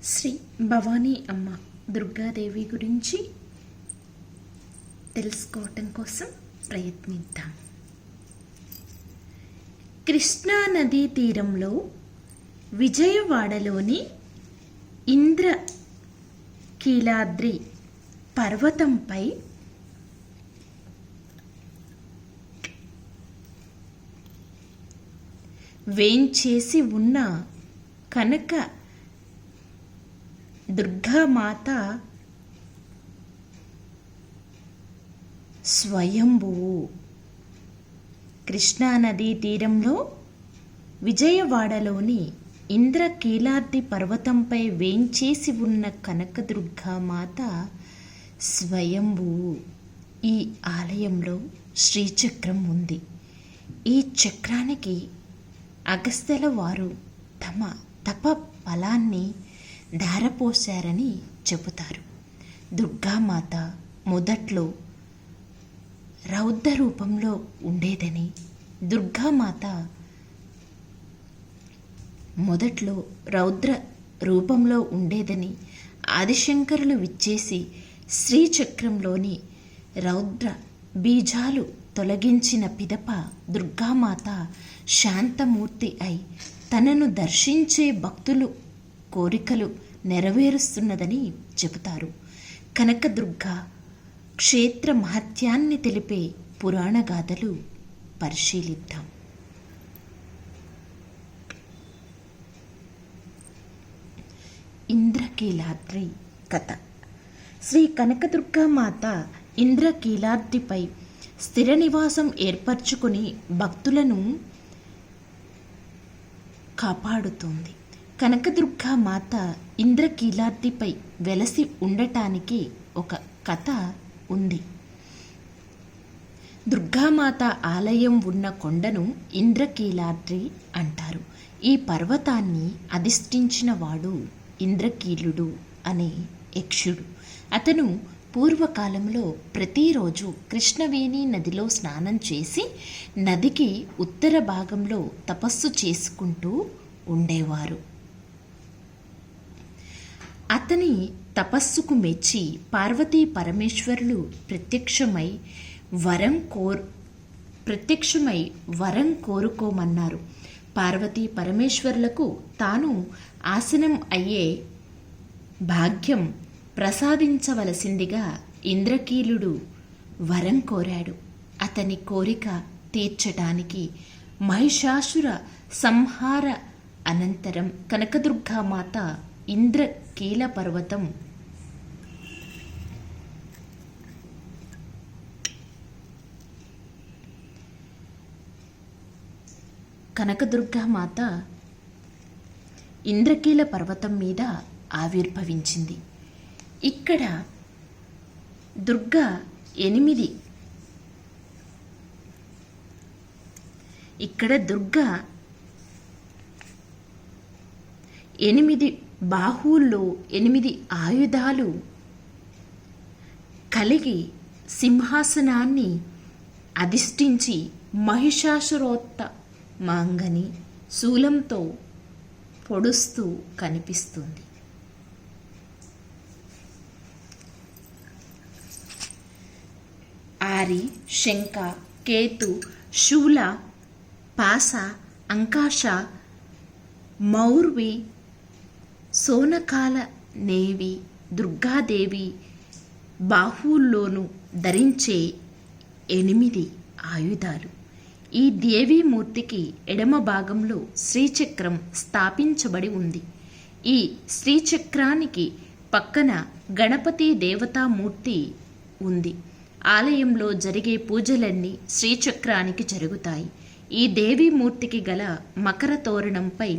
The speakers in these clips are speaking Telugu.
శ్రీ భవానీ అమ్మ దుర్గాదేవి గురించి తెలుసుకోవటం కోసం ప్రయత్నిద్దాం. కృష్ణా నదీ తీరంలో విజయవాడలోని ఇంద్రకీలాద్రి పర్వతంపై వేంచేసి ఉన్న కనక దుర్గామాత స్వయంభువు. కృష్ణానదీ తీరంలో విజయవాడలోని ఇంద్రకీలాద్రి పర్వతంపై వేంచేసి ఉన్న కనకదుర్గామాత స్వయంభువు. ఈ ఆలయంలో శ్రీచక్రం ఉంది. ఈ చక్రానికి అగస్త్యుల వారు తమ తప ఫలాన్ని ధారపోశారని చెబుతారు. దుర్గామాత మొదట్లో రౌద్ర రూపంలో ఉండేదని, దుర్గామాత మొదట్లో రౌద్ర రూపంలో ఉండేదని ఆదిశంకరులు విచ్చేసి శ్రీచక్రంలోని రౌద్ర బీజాలు తొలగించిన పిదప దుర్గామాత శాంతమూర్తి అయి తనను దర్శించే భక్తులు కోరికలు నెరవేరుస్తున్నదని చెబుతారు. కనకదుర్గ క్షేత్ర మహత్యాన్ని తెలిపే పురాణ గాథలు పరిశీలిద్దాం. ఇంద్రకీలాద్రి కథ. శ్రీ కనకదుర్గామాత ఇంద్రకీలాద్రిపై స్థిర నివాసం ఏర్పరచుకుని భక్తులను కాపాడుతోంది. కనకదుర్గామాత ఇంద్రకీలాద్రిపై వెలసి ఉండటానికి ఒక కథ ఉంది. దుర్గామాత ఆలయం ఉన్న కొండను ఇంద్రకీలాద్రి అంటారు. ఈ పర్వతాన్ని అధిష్ఠించిన వాడు ఇంద్రకీలుడు అనే యక్షుడు. అతను పూర్వకాలంలో ప్రతిరోజు కృష్ణవేణి నదిలో స్నానం చేసి నదికి ఉత్తర భాగంలో తపస్సు చేసుకుంటూ ఉండేవారు. అతని తపస్సుకు మెచ్చి పార్వతీ పరమేశ్వరులు ప్రత్యక్షమై వరం కోరుకోమన్నారు. పార్వతీ పరమేశ్వరులకు తాను ఆసనం అయ్యే భాగ్యం ప్రసాదించవలసిందిగా ఇంద్రకీలుడు వరం కోరాడు. అతని కోరిక తీర్చటానికి మహిషాసుర సంహార అనంతరం కనకదుర్గామాత ఇంద్రకీల పర్వతం కనకదుర్గామాత ఇంద్రకీల పర్వతం మీద ఆవిర్భవించింది. ఇక్కడ దుర్గా 8 బాహువుల్లో 8 ఆయుధాలు కలిగి సింహాసనాన్ని అధిష్ఠించి మహిషాసురోత్తమాంగని శూలంతో పొడుస్తూ కనిపిస్తుంది. ఆరి, శంఖ, కేతు, శూల, పాస, అంకాశ, మౌర్వి, సోనకాల నేవి దుర్గాదేవి బాహువుల్లోనూ ధరించే 8 ఆయుధాలు. ఈ దేవీమూర్తికి ఎడమ భాగంలో శ్రీచక్రం స్థాపించబడి ఉంది. ఈ శ్రీచక్రానికి పక్కన గణపతి దేవతామూర్తి ఉంది. ఆలయంలో జరిగే పూజలన్నీ శ్రీచక్రానికి జరుగుతాయి. ఈ దేవీమూర్తికి గల మకర తోరణంపై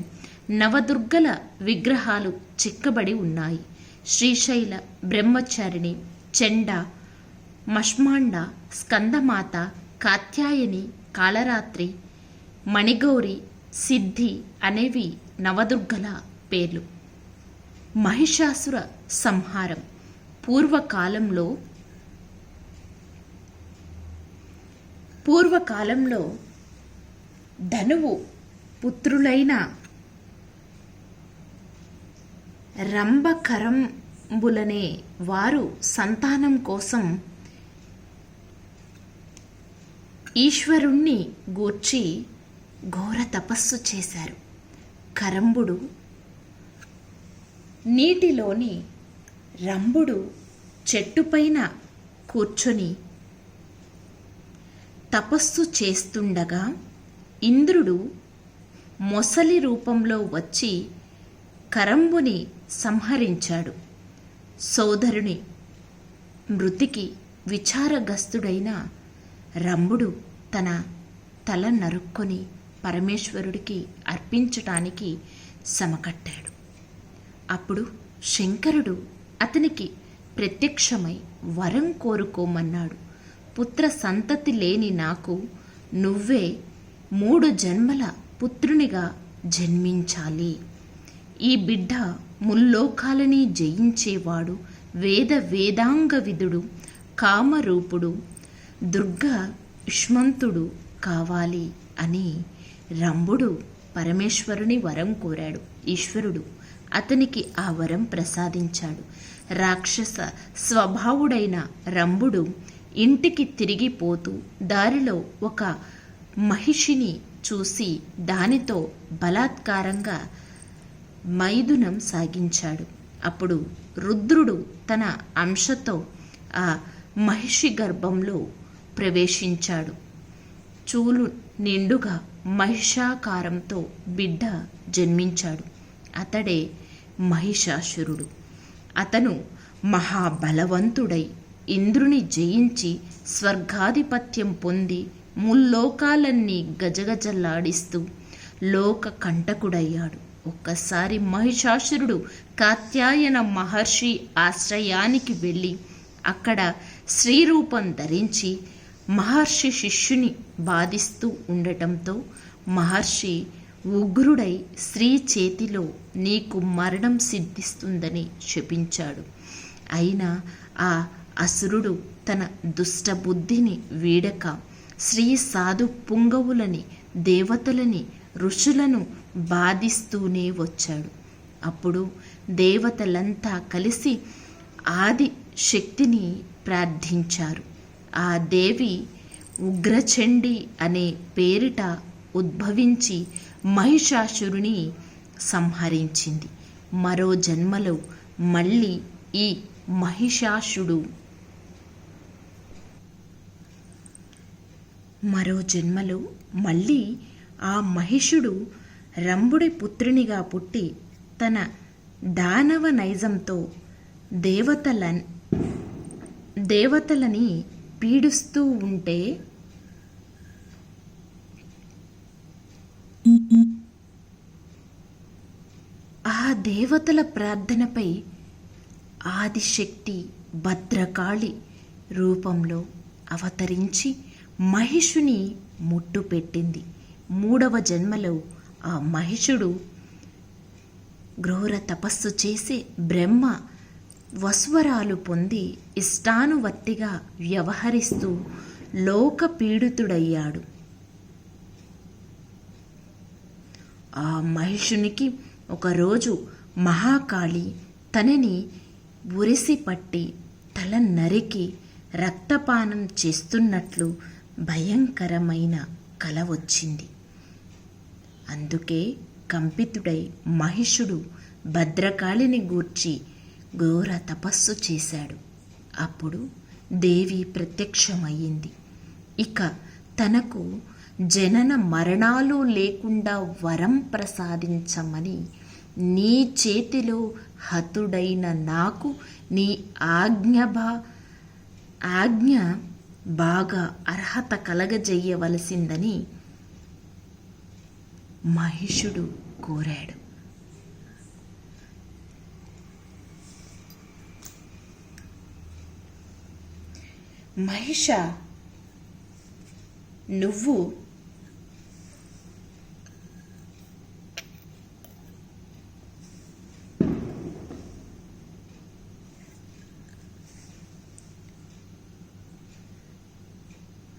నవదుర్గల విగ్రహాలు చెక్కబడి ఉన్నాయి. శ్రీశైల, బ్రహ్మచారిణి, చండ, మష్మాండ, స్కందమాత, కాత్యాయని, కాళరాత్రి, మణిగౌరి, సిద్ధి అనేవి నవదుర్గల పేర్లు. మహిషాసుర సంహారం. పూర్వకాలంలో ధనువు పుత్రులైన రంభకరంబులనే వారు సంతానం కోసం ఈశ్వరుణ్ణి గూర్చి ఘోర తపస్సు చేశారు. కరంబుడు నీటిలోని రంభుడు చెట్టుపైన కూర్చొని తపస్సు చేస్తుండగా ఇంద్రుడు మొసలి రూపంలో వచ్చి కరంబుని సంహరించాడు. సోదరుని మృతికి విచారగ్రస్తుడైన రంభుడు తన తల నరుక్కొని పరమేశ్వరుడికి అర్పించటానికి సమకట్టాడు. అప్పుడు శంకరుడు అతనికి ప్రత్యక్షమై వరం కోరుకోమన్నాడు. పుత్ర సంతతి లేని నాకు నువ్వే 3 జన్మల పుత్రునిగా జన్మించాలి. ఈ బిడ్డ ముల్లోకాలని జయించేవాడు, వేదాంగ విదుడు, కామరూపుడు, దుర్గా యుష్మంతుడు కావాలి అని రంభుడు పరమేశ్వరుని వరం కోరాడు. ఈశ్వరుడు అతనికి ఆ వరం ప్రసాదించాడు. రాక్షస స్వభావుడైన రంభుడు ఇంటికి తిరిగిపోతూ దారిలో ఒక మహిషిని చూసి దానితో బలాత్కారంగా మైథునం సాగించాడు. అప్పుడు రుద్రుడు తన అంశతో ఆ మహిషి గర్భంలో ప్రవేశించాడు. చూలు నిండుగా మహిషాకారంతో బిడ్డ జన్మించాడు. అతడే మహిషాసురుడు. అతను మహాబలవంతుడై ఇంద్రుని జయించి స్వర్గాధిపత్యం పొంది ముల్లోకాలన్నీ గజగజలాడిస్తూ లోక కంటకుడయ్యాడు. ఒక్కసారి మహిషాసురుడు కాత్యాయన మహర్షి ఆశ్రయానికి వెళ్ళి అక్కడ శ్రీరూపం ధరించి మహర్షి శిష్యుని బాధిస్తూ ఉండటంతో మహర్షి ఉగ్రుడై స్త్రీ చేతిలో నీకు మరణం సిద్ధిస్తుందని శపించాడు. అయినా ఆ అసురుడు తన దుష్టబుద్ధిని వీడక శ్రీ సాధు పుంగవులని, దేవతలని, ఋషులను బాధిస్తూనే వచ్చాడు. అప్పుడు దేవతలంతా కలిసి ఆది శక్తిని ప్రార్థించారు. ఆ దేవి ఉగ్రచండి అనే పేరిట ఉద్భవించి మహిషాసురుని సంహరించింది. మరో జన్మలో మళ్ళీ ఈ ఆ మహిషుడు రంభుడి పుత్రునిగా పుట్టి తన దానవ నైజంతో దేవతలని పీడిస్తూ ఉంటే ఆ దేవతల ప్రార్థనపై ఆదిశక్తి భద్రకాళి రూపంలో అవతరించి మహిషుని ముట్టుపెట్టింది. 3వ జన్మలో ఆ మహిషుడు ఘోర తపస్సు చేసి బ్రహ్మ వస్వరాలు పొంది ఇష్టానువర్తిగా వ్యవహరిస్తూ లోకపీడితుడయ్యాడు. ఆ మహిషునికి ఒకరోజు మహాకాళి తనని ఉరిసి పట్టి తల నరికి రక్తపానం చేస్తున్నట్లు భయంకరమైన కల వచ్చింది. అందుకే కంపితుడై మహిషుడు భద్రకాళిని గూర్చి ఘోర తపస్సు చేశాడు. అప్పుడు దేవి ప్రత్యక్షమయ్యింది. ఇక తనకు జనన మరణాలు లేకుండా వరం ప్రసాదించమని, నీ చేతిలో హతుడైన నాకు నీ ఆజ్ఞ బాగా అర్హత కలగజేయవలసిందని మహిషుడు కోరాడు. మహిష, నువ్వు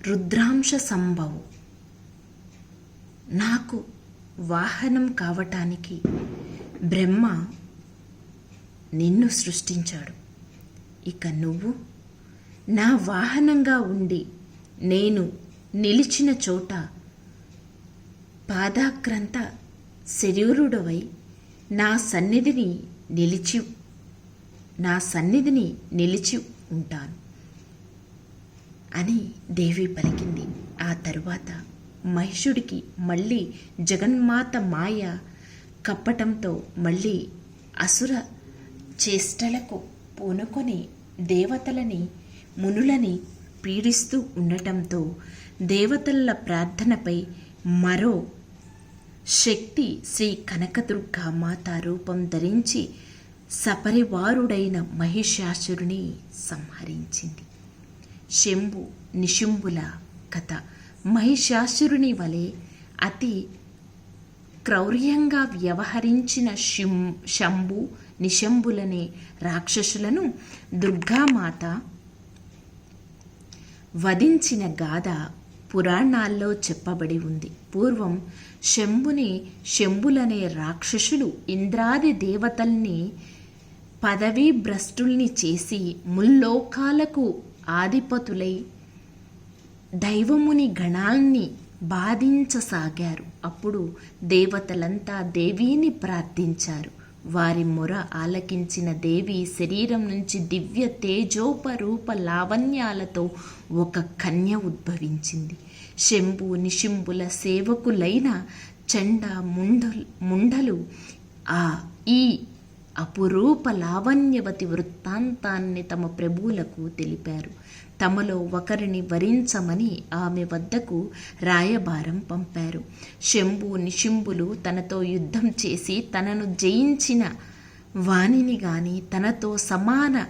రుద్రాంశ సంభవు. నాకు వాహనం కావటానికి బ్రహ్మ నిన్ను సృష్టించాడు. ఇక నువ్వు నా వాహనంగా ఉండి నేను నిలిచిన చోట పాదాక్రాంత శరీరుడవై నా సన్నిధిని నిలిచి ఉంటాను అని దేవి పలికింది. ఆ తరువాత మహిషుడికి మళ్ళీ జగన్మాత మాయ కప్పటంతో మళ్ళీ అసుర చేష్టలకు పూనుకొని దేవతలని మునులని పీడిస్తూ ఉండటంతో దేవతల ప్రార్థనపై మరో శక్తి శ్రీ కనకదుర్గా మాత రూపం ధరించి సపరివారుడైన మహిషాసురుని సంహరించింది. శంభు నిశుంభుల కథ. మహిషాసురుని వలె అతి క్రౌర్యంగా వ్యవహరించిన శంభు నిశంభులనే రాక్షసులను దుర్గామాత వధించిన గాథ పురాణాల్లో చెప్పబడి ఉంది. పూర్వం శంభులనే రాక్షసులు ఇంద్రాది దేవతల్ని పదవీ భ్రష్టుల్ని చేసి ముల్లోకాలకు ఆధిపతులై దైవముని గణాల్ని బాధించసాగారు. అప్పుడు దేవతలంతా దేవిని ప్రార్థించారు. వారి మొర ఆలకించిన దేవి శరీరం నుంచి దివ్య తేజోపరూప లావణ్యాలతో ఒక కన్య ఉద్భవించింది. శంభు నిశుంభుల సేవకులైన చండ ముండలు ఈ అపురూప లావణ్యవతి వృత్తాంతాన్ని తమ ప్రభువులకు తెలిపారు. తమలో ఒకరిని వరించమని ఆమె వద్దకు రాయబారం పంపారు. శంభు నిశుంభులు తనతో యుద్ధం చేసి తనను జయించిన వాణిని గాని తనతో సమాన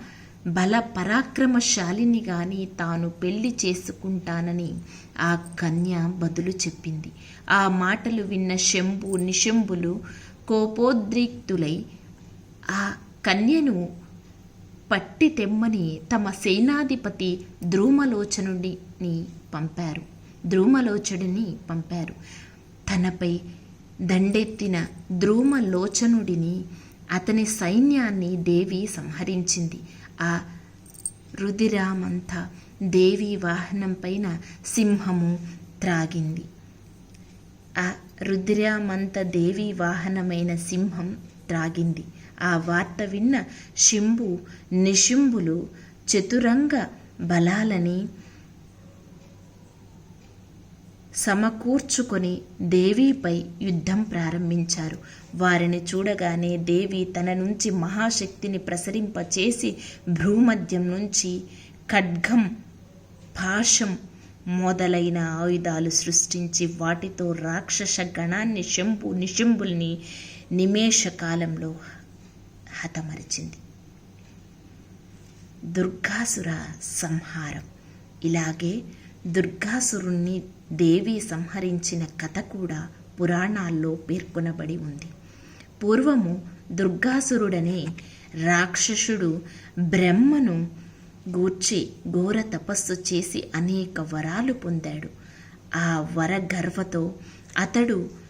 బల పరాక్రమశాలిని గాని తాను పెళ్లి చేసుకుంటానని ఆ కన్య బదులు చెప్పింది. ఆ మాటలు విన్న శంభు నిశుంభులు కోపోద్రిక్తులై ఆ కన్యను పట్టి తెమ్మని తమ సేనాధిపతి ద్రుమలోచనుడిని పంపారు. తనపై దండెత్తిన ద్రుమలోచనుడిని అతని సైన్యాన్ని దేవి సంహరించింది. ఆ రుధిరామంతా దేవి వాహనం పైన సింహము త్రాగింది. ఆ రుధిరామంత దేవి వాహనమైన సింహం త్రాగింది. ఆ వార్త విన్న శంభు నిశుంభులు చతురంగ బలాలని సమకూర్చుకొని దేవిపై యుద్ధం ప్రారంభించారు. వారిని చూడగానే దేవి తన నుంచి మహాశక్తిని ప్రసరింపచేసి భ్రూమధ్యం నుంచి ఖడ్గం, పాశం మొదలైన ఆయుధాలు సృష్టించి వాటితో రాక్షస గణాన్ని శంభు నిశుంభుల్ని నిమేష కాలంలో హతమరిచింది. దుర్గాసుర సంహారం. ఇలాగే దుర్గాసురుణ్ణి దేవి సంహరించిన కథ కూడా పురాణాల్లో పేర్కొనబడి ఉంది. పూర్వము దుర్గాసురుడనే రాక్షసుడు బ్రహ్మను గూర్చి ఘోర తపస్సు చేసి అనేక వరాలు పొందాడు. ఆ వర గర్వతో అతడు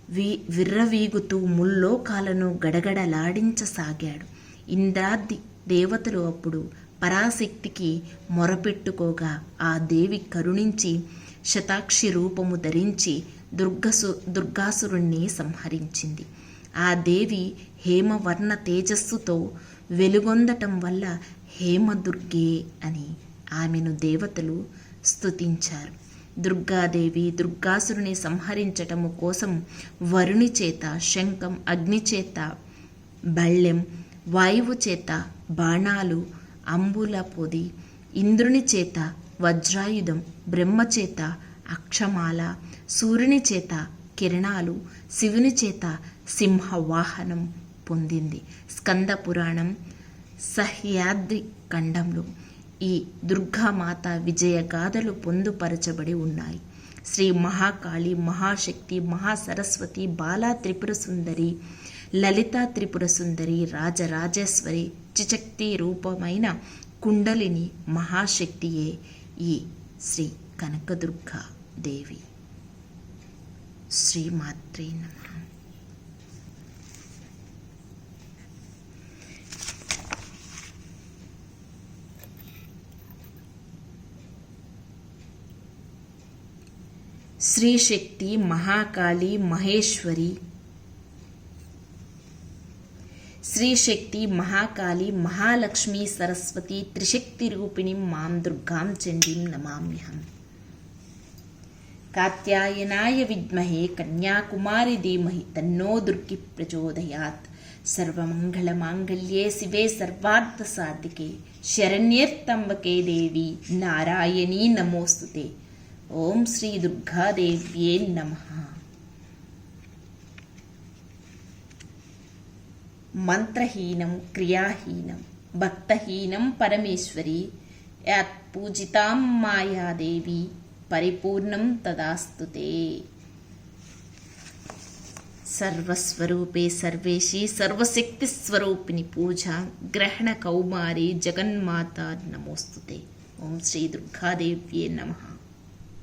విర్రవీగుతూ ముల్లోకాలను గడగడలాడించసాగాడు. ఇంద్రాది దేవతలు అప్పుడు పరాశక్తికి మొరపెట్టుకోగా ఆ దేవి కరుణించి శతాక్షి రూపము ధరించి దుర్గాసురుణ్ణి సంహరించింది. ఆ దేవి హేమవర్ణ తేజస్సుతో వెలుగొందటం వల్ల హేమదుర్గే అని ఆమెను దేవతలు స్తుతించారు. దుర్గాదేవి దుర్గాసురుని సంహరించటము కోసం వరుణి చేత శంఖం, అగ్ని చేత బళ్ళెం, వాయువు చేత బాణాలు, అంబుల పొది, ఇంద్రుని చేత వజ్రాయుధం, బ్రహ్మచేత అక్షమాల, సూర్యుని చేత కిరణాలు, శివుని చేత సింహవాహనం పొందింది. స్కంద పురాణం సహ్యాద్రి ఖండంలో ఈ దుర్గామాత విజయగాథలు పొందుపరచబడి ఉన్నాయి. శ్రీ మహాకాళి, మహాశక్తి, మహాసరస్వతి, బాలా త్రిపుర సుందరి, లలితా త్రిపుర సుందరి, రాజరాజేశ్వరి, చిశక్తి రూపమైన కుండలిని మహాశక్తియే ఈ శ్రీ కనకదుర్గా దేవి. శ్రీమాత్రే నమః. శ్రీ శక్తి మహాకాళి మహేశ్వరి, శ్రీ శక్తి మహాకాళి మహాలక్ష్మి సరస్వతి త్రిశక్తి రూపిణిం మాం దుర్గాం చండీం నమామ్యహం. కాత్యాయనాయ విద్మహే కన్యాకుమారి ధీమహి తన్నో దుర్గి ప్రచోదయాత్. సర్వమంగళమాంగళ్యే శివే సర్వార్థసాధికే శరణ్యేర్త్రంబకే దేవి నారాయణీ నమోస్తుతే. ఓం శ్రీ దుర్గాదేవ్యే నమః. మంత్రహీనం క్రియాహీనం భక్తహీనం పరమేశ్వరి యత్ పూజితాం మాయాదేవి పరిపూర్ణం తదాస్తుతే. సర్వస్వరూపే సర్వేషి సర్వశక్తి స్వరూపిణి పూజ గ్రహణ కౌమారి జగన్మాత నమోస్తుతే. ఓం శ్రీ దుర్గాదేవ్యే నమః.